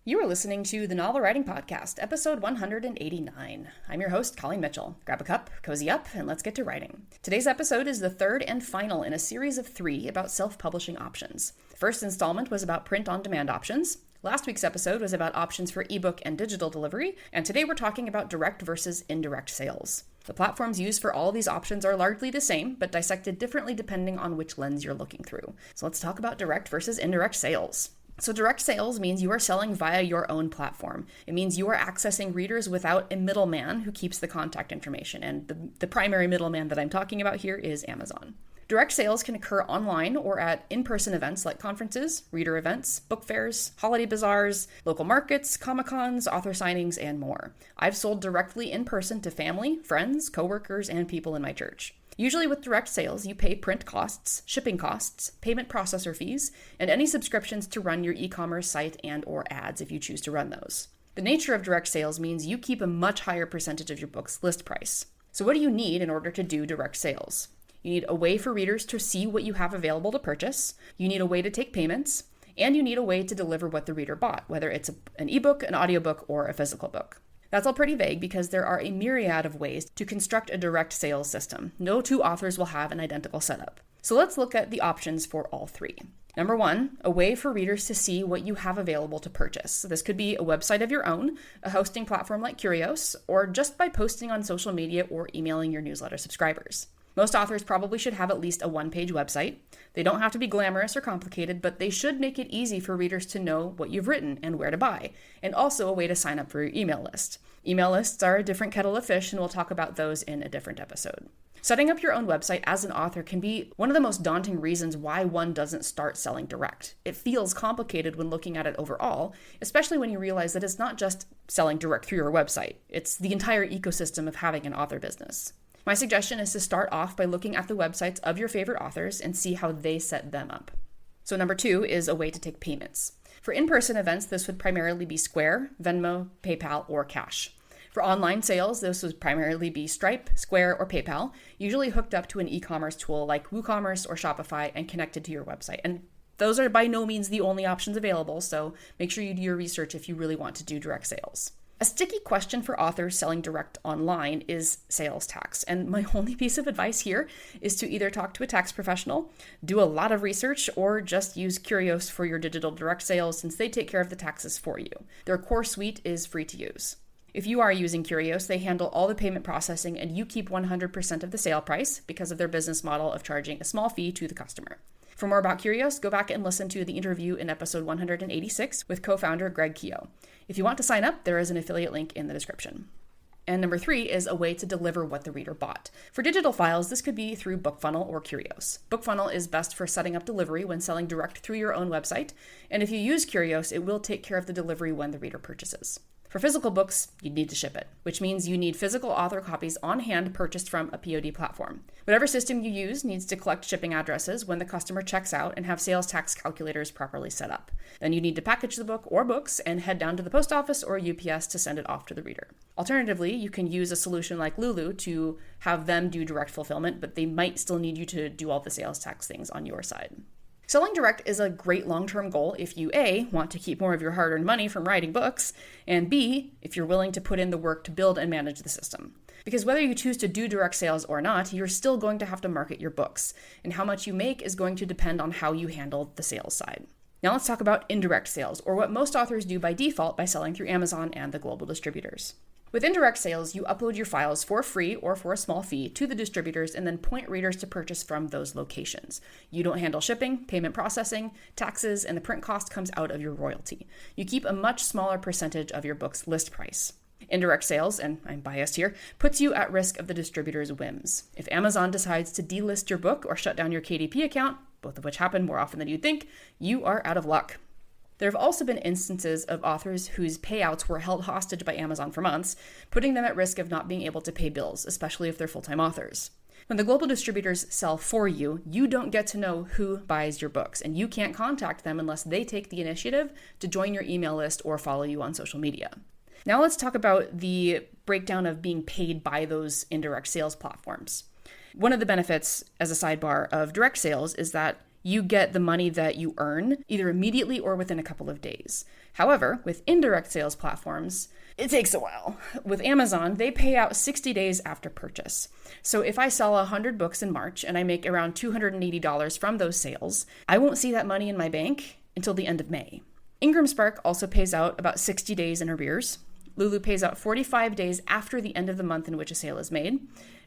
You are listening to the Novel Writing Podcast, episode 189. I'm your host, Colleen Mitchell. Grab a cup, cozy up, and let's get to writing. Today's episode is the third and final in a series of 3 about self-publishing options. The first installment was about print-on-demand options. Last week's episode was about options for ebook and digital delivery, and today we're talking about direct versus indirect sales. The platforms used for all of these options are largely the same, but dissected differently depending on which lens you're looking through. So let's talk about direct versus indirect sales. So direct sales means you are selling via your own platform. It means you are accessing readers without a middleman who keeps the contact information. And the primary middleman that I'm talking about here is Amazon. Direct sales can occur online or at in-person events like conferences, reader events, book fairs, holiday bazaars, local markets, Comic-Cons, author signings, and more. I've sold directly in person to family, friends, coworkers, and people in my church. Usually with direct sales, you pay print costs, shipping costs, payment processor fees, and any subscriptions to run your e-commerce site and or ads if you choose to run those. The nature of direct sales means you keep a much higher percentage of your book's list price. So what do you need in order to do direct sales? You need a way for readers to see what you have available to purchase, you need a way to take payments, and you need a way to deliver what the reader bought, whether it's an ebook, an audiobook, or a physical book. That's all pretty vague because there are a myriad of ways to construct a direct sales system. No 2 authors will have an identical setup. So let's look at the options for all 3. Number 1, a way for readers to see what you have available to purchase. So this could be a website of your own, a hosting platform like Curios, or just by posting on social media or emailing your newsletter subscribers. Most authors probably should have at least a 1-page website. They don't have to be glamorous or complicated, but they should make it easy for readers to know what you've written and where to buy, and also a way to sign up for your email list. Email lists are a different kettle of fish, and we'll talk about those in a different episode. Setting up your own website as an author can be one of the most daunting reasons why one doesn't start selling direct. It feels complicated when looking at it overall, especially when you realize that it's not just selling direct through your website. It's the entire ecosystem of having an author business. My suggestion is to start off by looking at the websites of your favorite authors and see how they set them up. So number 2 is a way to take payments. For in-person events, this would primarily be Square, Venmo, PayPal, or Cash. For online sales, this would primarily be Stripe, Square, or PayPal, usually hooked up to an e-commerce tool like WooCommerce or Shopify and connected to your website. And those are by no means the only options available, so make sure you do your research if you really want to do direct sales. A sticky question for authors selling direct online is sales tax, and my only piece of advice here is to either talk to a tax professional, do a lot of research, or just use Curios for your digital direct sales since they take care of the taxes for you. Their core suite is free to use. If you are using Curios, they handle all the payment processing and you keep 100% of the sale price because of their business model of charging a small fee to the customer. For more about Curios, go back and listen to the interview in episode 186 with co-founder Greg Keogh. If you want to sign up, there is an affiliate link in the description. And number 3 is a way to deliver what the reader bought. For digital files, this could be through BookFunnel or Curios. BookFunnel is best for setting up delivery when selling direct through your own website, and if you use Curios, it will take care of the delivery when the reader purchases. For physical books, you need to ship it, which means you need physical author copies on hand purchased from a POD platform. Whatever system you use needs to collect shipping addresses when the customer checks out and have sales tax calculators properly set up. Then you need to package the book or books and head down to the post office or UPS to send it off to the reader. Alternatively, you can use a solution like Lulu to have them do direct fulfillment, but they might still need you to do all the sales tax things on your side. Selling direct is a great long-term goal if you A, want to keep more of your hard-earned money from writing books, and B, if you're willing to put in the work to build and manage the system. Because whether you choose to do direct sales or not, you're still going to have to market your books, and how much you make is going to depend on how you handle the sales side. Now let's talk about indirect sales, or what most authors do by default by selling through Amazon and the global distributors. With indirect sales, you upload your files for free or for a small fee to the distributors and then point readers to purchase from those locations. You don't handle shipping, payment processing, taxes, and the print cost comes out of your royalty. You keep a much smaller percentage of your book's list price. Indirect sales, and I'm biased here, puts you at risk of the distributor's whims. If Amazon decides to delist your book or shut down your KDP account, both of which happen more often than you'd think, you are out of luck. There have also been instances of authors whose payouts were held hostage by Amazon for months, putting them at risk of not being able to pay bills, especially if they're full-time authors. When the global distributors sell for you, you don't get to know who buys your books, and you can't contact them unless they take the initiative to join your email list or follow you on social media. Now let's talk about the breakdown of being paid by those indirect sales platforms. One of the benefits, as a sidebar, of direct sales is that you get the money that you earn either immediately or within a couple of days. However, with indirect sales platforms, it takes a while. With Amazon, they pay out 60 days after purchase. So if I sell 100 books in March and I make around $280 from those sales, I won't see that money in my bank until the end of May. Ingram Spark also pays out about 60 days in arrears. Lulu pays out 45 days after the end of the month in which a sale is made.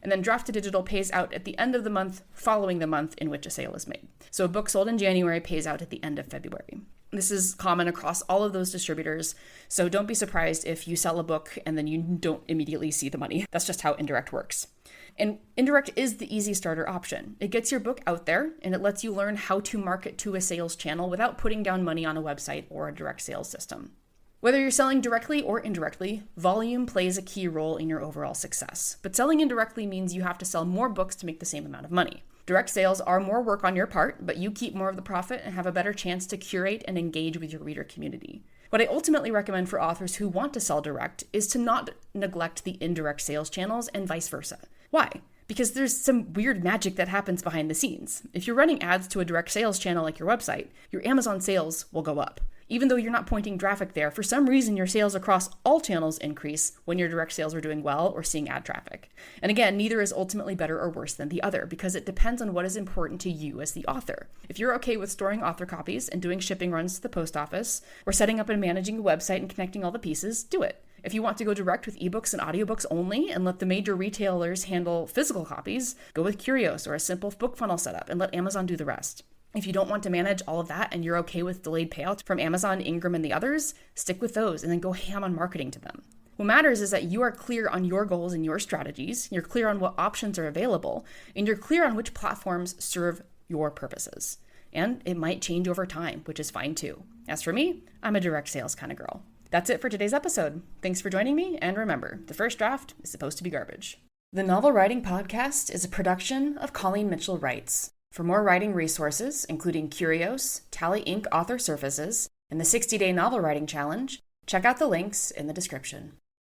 And then Draft to Digital pays out at the end of the month following the month in which a sale is made. So a book sold in January pays out at the end of February. This is common across all of those distributors, so don't be surprised if you sell a book and then you don't immediately see the money. That's just how Indirect works. And Indirect is the easy starter option. It gets your book out there and it lets you learn how to market to a sales channel without putting down money on a website or a direct sales system. Whether you're selling directly or indirectly, volume plays a key role in your overall success. But selling indirectly means you have to sell more books to make the same amount of money. Direct sales are more work on your part, but you keep more of the profit and have a better chance to curate and engage with your reader community. What I ultimately recommend for authors who want to sell direct is to not neglect the indirect sales channels and vice versa. Why? Because there's some weird magic that happens behind the scenes. If you're running ads to a direct sales channel like your website, your Amazon sales will go up. Even though you're not pointing traffic there, for some reason your sales across all channels increase when your direct sales are doing well or seeing ad traffic. And again, neither is ultimately better or worse than the other because it depends on what is important to you as the author. If you're okay with storing author copies and doing shipping runs to the post office, or setting up and managing a website and connecting all the pieces, do it. If you want to go direct with ebooks and audiobooks only and let the major retailers handle physical copies, go with Curios or a simple book funnel setup and let Amazon do the rest. If you don't want to manage all of that and you're okay with delayed payouts from Amazon, Ingram, and the others, stick with those and then go ham on marketing to them. What matters is that you are clear on your goals and your strategies, you're clear on what options are available, and you're clear on which platforms serve your purposes. And it might change over time, which is fine too. As for me, I'm a direct sales kind of girl. That's it for today's episode. Thanks for joining me, and remember, the first draft is supposed to be garbage. The Novel Writing Podcast is a production of Colleen Mitchell Writes. For more writing resources, including Curios, Tally Inc. author services, and the 60-day novel writing challenge, check out the links in the description.